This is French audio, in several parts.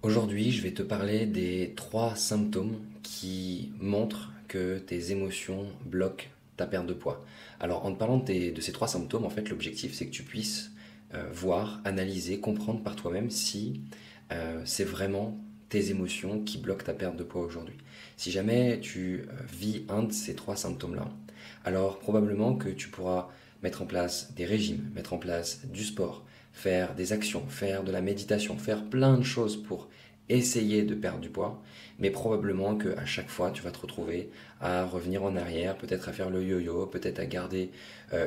Aujourd'hui, je vais te parler des 3 symptômes qui montrent que tes émotions bloquent ta perte de poids. Alors, en te parlant de ces 3 symptômes, en fait, l'objectif, c'est que tu puisses voir, analyser, comprendre par toi-même si c'est vraiment tes émotions qui bloquent ta perte de poids aujourd'hui. Si jamais tu vis un de ces 3 symptômes-là, alors probablement que tu pourras mettre en place des régimes, mettre en place du sport, faire des actions, faire de la méditation, faire plein de choses pour essayer de perdre du poids, mais probablement qu'à chaque fois tu vas te retrouver à revenir en arrière, peut-être à faire le yo-yo, peut-être à garder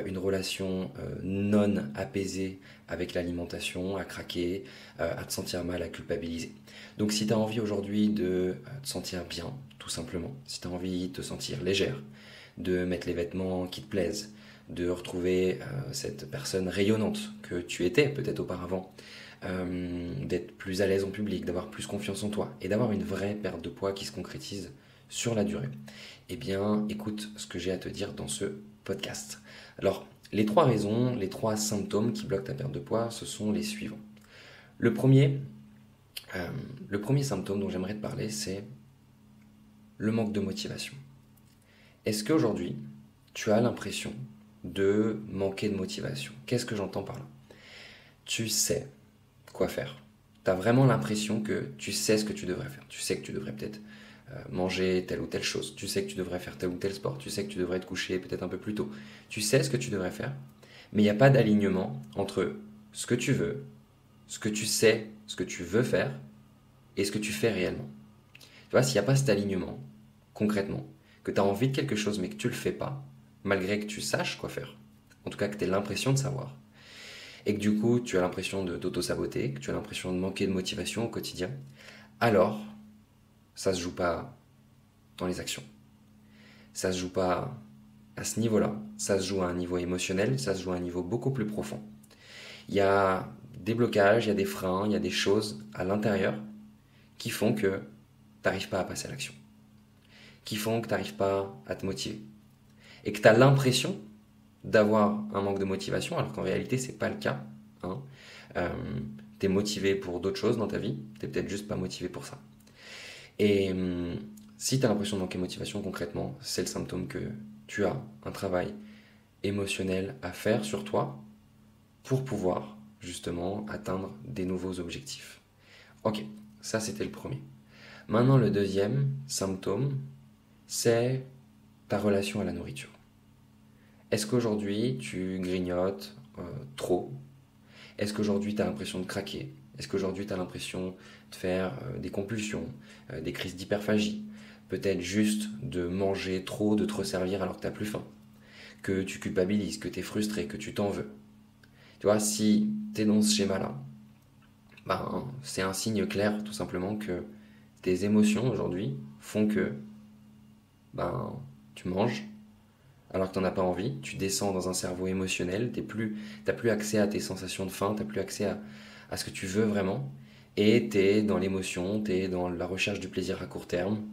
une relation non apaisée avec l'alimentation, à craquer, à te sentir mal, à culpabiliser. Donc si tu as envie aujourd'hui de te sentir bien, tout simplement, si tu as envie de te sentir légère, de mettre les vêtements qui te plaisent, de retrouver cette personne rayonnante que tu étais peut-être auparavant, d'être plus à l'aise en public, d'avoir plus confiance en toi et d'avoir une vraie perte de poids qui se concrétise sur la durée. Eh bien, écoute ce que j'ai à te dire dans ce podcast. Alors, les 3 raisons, les 3 symptômes qui bloquent ta perte de poids, ce sont les suivants. Le premier, euh, le premier symptôme dont j'aimerais te parler, c'est le manque de motivation. Est-ce qu'aujourd'hui, tu as l'impression de manquer de motivation? Qu'est-ce que j'entends par là? Tu sais quoi faire. Tu as vraiment l'impression que tu sais ce que tu devrais faire. Tu sais que tu devrais peut-être manger telle ou telle chose. Tu sais que tu devrais faire tel ou tel sport. Tu sais que tu devrais te coucher peut-être un peu plus tôt. Tu sais ce que tu devrais faire, mais il n'y a pas d'alignement entre ce que tu veux, ce que tu sais, ce que tu veux faire et ce que tu fais réellement. Tu vois, s'il n'y a pas cet alignement, concrètement, que tu as envie de quelque chose mais que tu ne le fais pas, malgré que tu saches quoi faire, en tout cas que tu aies l'impression de savoir, et que du coup tu as l'impression de t'auto-saboter, que tu as l'impression de manquer de motivation au quotidien, alors ça se joue pas dans les actions. Ça se joue pas à ce niveau-là. Ça se joue à un niveau émotionnel, ça se joue à un niveau beaucoup plus profond. Il y a des blocages, il y a des freins, il y a des choses à l'intérieur qui font que tu n'arrives pas à passer à l'action, qui font que tu n'arrives pas à te motiver. Et que tu as l'impression d'avoir un manque de motivation, alors qu'en réalité, c'est pas le cas. Hein. Tu es motivé pour d'autres choses dans ta vie, tu n'es peut-être juste pas motivé pour ça. Et si tu as l'impression de manquer de motivation, concrètement, c'est le symptôme que tu as un travail émotionnel à faire sur toi pour pouvoir justement atteindre des nouveaux objectifs. Ok, ça c'était le premier. Maintenant, le deuxième symptôme, c'est ta relation à la nourriture. Est-ce qu'aujourd'hui tu grignotes trop? Est-ce qu'aujourd'hui tu as l'impression de craquer? Est-ce qu'aujourd'hui tu as l'impression de faire des compulsions, des crises d'hyperphagie? Peut-être juste de manger trop, de te resservir alors que tu n'as plus faim? Que tu culpabilises, que tu es frustré, que tu t'en veux? Tu vois, si tu es dans ce schéma-là, ben, c'est un signe clair tout simplement que tes émotions aujourd'hui font que ben, tu manges alors que tu n'en as pas envie, tu descends dans un cerveau émotionnel, tu n'as plus accès à tes sensations de faim, tu n'as plus accès à ce que tu veux vraiment, et tu es dans l'émotion, tu es dans la recherche du plaisir à court terme,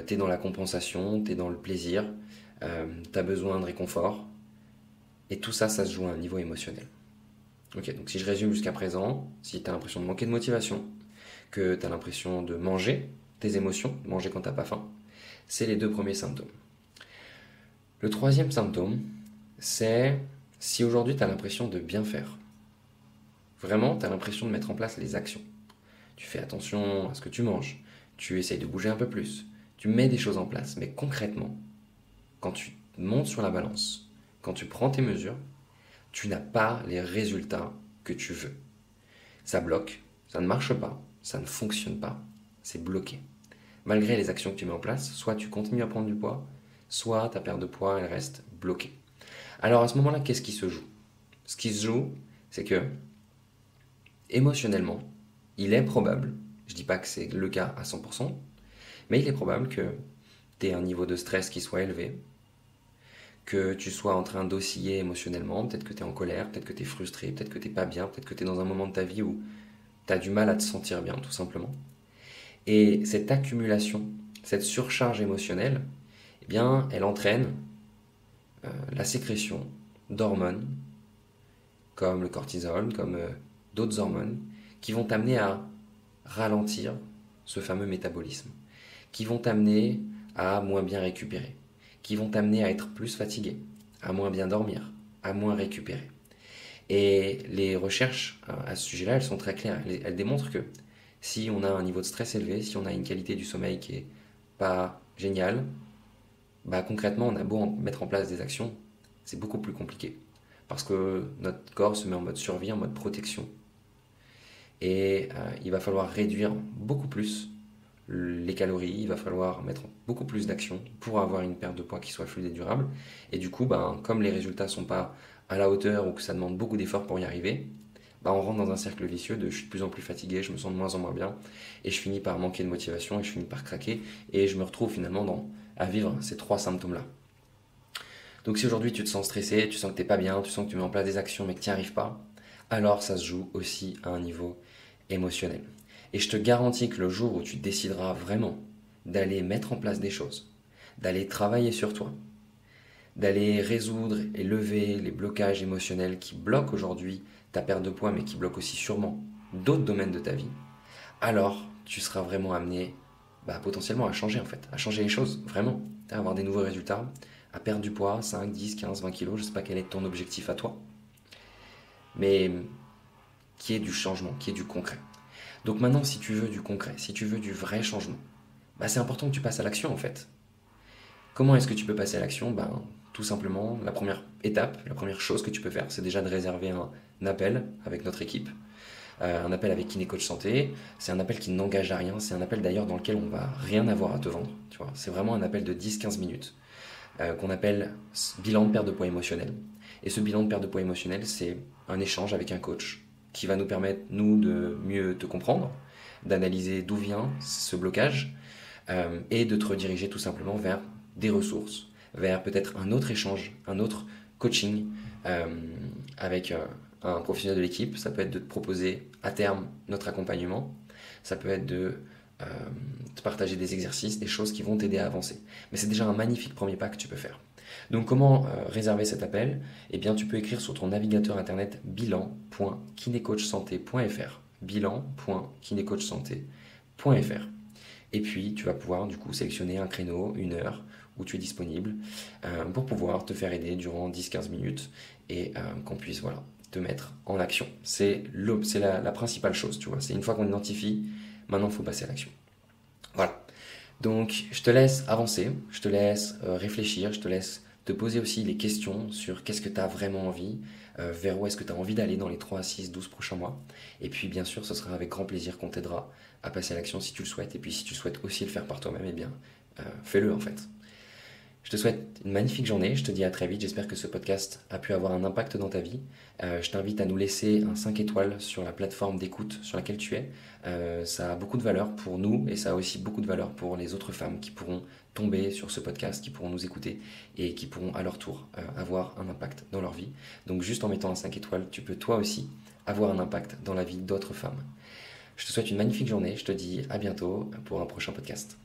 tu es dans la compensation, tu es dans le plaisir, tu as besoin de réconfort, et tout ça, ça se joue à un niveau émotionnel. Ok, donc si je résume jusqu'à présent, si tu as l'impression de manquer de motivation, que tu as l'impression de manger tes émotions, manger quand tu n'as pas faim, c'est les 2 premiers symptômes. Le troisième symptôme, c'est si aujourd'hui tu as l'impression de bien faire. Vraiment, tu as l'impression de mettre en place les actions. Tu fais attention à ce que tu manges, tu essayes de bouger un peu plus, tu mets des choses en place, mais concrètement, quand tu montes sur la balance, quand tu prends tes mesures, tu n'as pas les résultats que tu veux. Ça bloque, ça ne marche pas, ça ne fonctionne pas, c'est bloqué. Malgré les actions que tu mets en place, soit tu continues à prendre du poids, soit ta perte de poids elle reste bloquée. Alors à ce moment-là, qu'est-ce qui se joue? Ce qui se joue, c'est que émotionnellement, il est probable, je ne dis pas que c'est le cas à 100%, mais il est probable que tu aies un niveau de stress qui soit élevé, que tu sois en train d'osciller émotionnellement, peut-être que tu es en colère, peut-être que tu es frustré, peut-être que tu n'es pas bien, peut-être que tu es dans un moment de ta vie où tu as du mal à te sentir bien, tout simplement. Et cette accumulation, cette surcharge émotionnelle, eh bien, elle entraîne la sécrétion d'hormones comme le cortisol, comme d'autres hormones, qui vont t'amener à ralentir ce fameux métabolisme, qui vont t'amener à moins bien récupérer, qui vont t'amener à être plus fatigué, à moins bien dormir, à moins récupérer. Et les recherches à ce sujet-là, elles sont très claires. Elles démontrent que si on a un niveau de stress élevé, si on a une qualité du sommeil qui est pas géniale, bah concrètement, on a beau mettre en place des actions, c'est beaucoup plus compliqué. Parce que notre corps se met en mode survie, en mode protection. Et il va falloir réduire beaucoup plus les calories, il va falloir mettre beaucoup plus d'actions pour avoir une perte de poids qui soit fluide et durable. Et du coup, ben, comme les résultats ne sont pas à la hauteur ou que ça demande beaucoup d'efforts pour y arriver, ben, on rentre dans un cercle vicieux de je suis de plus en plus fatigué, je me sens de moins en moins bien, et je finis par manquer de motivation, et je finis par craquer, et je me retrouve finalement à vivre ces 3 symptômes-là. Donc si aujourd'hui tu te sens stressé, tu sens que tu n'es pas bien, tu sens que tu mets en place des actions mais que tu n'y arrives pas, alors ça se joue aussi à un niveau émotionnel. Et je te garantis que le jour où tu décideras vraiment d'aller mettre en place des choses, d'aller travailler sur toi, d'aller résoudre et lever les blocages émotionnels qui bloquent aujourd'hui ta perte de poids, mais qui bloquent aussi sûrement d'autres domaines de ta vie, alors tu seras vraiment amené potentiellement à changer en fait, à changer les choses, vraiment, à avoir des nouveaux résultats, à perdre du poids, 5, 10, 15, 20 kilos, je ne sais pas quel est ton objectif à toi, mais qui est du changement, qui est du concret. Donc maintenant, si tu veux du concret, si tu veux du vrai changement, c'est important que tu passes à l'action en fait. Comment est-ce que tu peux passer à l'action? Tout simplement, la première étape, la première chose que tu peux faire, c'est déjà de réserver un appel avec notre équipe. Un appel avec Kiné Coach Santé, c'est un appel qui n'engage à rien, c'est un appel d'ailleurs dans lequel on va rien avoir à te vendre. Tu vois, c'est vraiment un appel de 10-15 minutes qu'on appelle bilan de perte de poids émotionnel. Et ce bilan de perte de poids émotionnel, c'est un échange avec un coach qui va nous permettre, nous, de mieux te comprendre, d'analyser d'où vient ce blocage et de te rediriger tout simplement vers des ressources, vers peut-être un autre échange, un autre coaching avec un professionnel de l'équipe. Ça peut être de te proposer à terme notre accompagnement, ça peut être de te partager des exercices, des choses qui vont t'aider à avancer. Mais c'est déjà un magnifique premier pas que tu peux faire. Donc comment réserver cet appel? Eh bien tu peux écrire sur ton navigateur internet bilan.kinecoachsanté.fr bilan.kinecoachsanté.fr et puis tu vas pouvoir du coup sélectionner un créneau, une heure où tu es disponible pour pouvoir te faire aider durant 10-15 minutes et qu'on puisse te mettre en action. C'est la principale chose, tu vois. C'est une fois qu'on identifie, maintenant il faut passer à l'action. Voilà. Donc je te laisse avancer, je te laisse réfléchir, je te laisse te poser aussi les questions sur qu'est-ce que tu as vraiment envie, vers où est-ce que tu as envie d'aller dans les 3, 6, 12 prochains mois. Et puis bien sûr, ce sera avec grand plaisir qu'on t'aidera à passer à l'action si tu le souhaites. Et puis si tu souhaites aussi le faire par toi-même, eh bien fais-le en fait. Je te souhaite une magnifique journée, je te dis à très vite, j'espère que ce podcast a pu avoir un impact dans ta vie. Je t'invite à nous laisser un 5 étoiles sur la plateforme d'écoute sur laquelle tu es. Ça a beaucoup de valeur pour nous et ça a aussi beaucoup de valeur pour les autres femmes qui pourront tomber sur ce podcast, qui pourront nous écouter et qui pourront à leur tour avoir un impact dans leur vie. Donc juste en mettant un 5 étoiles, tu peux toi aussi avoir un impact dans la vie d'autres femmes. Je te souhaite une magnifique journée, je te dis à bientôt pour un prochain podcast.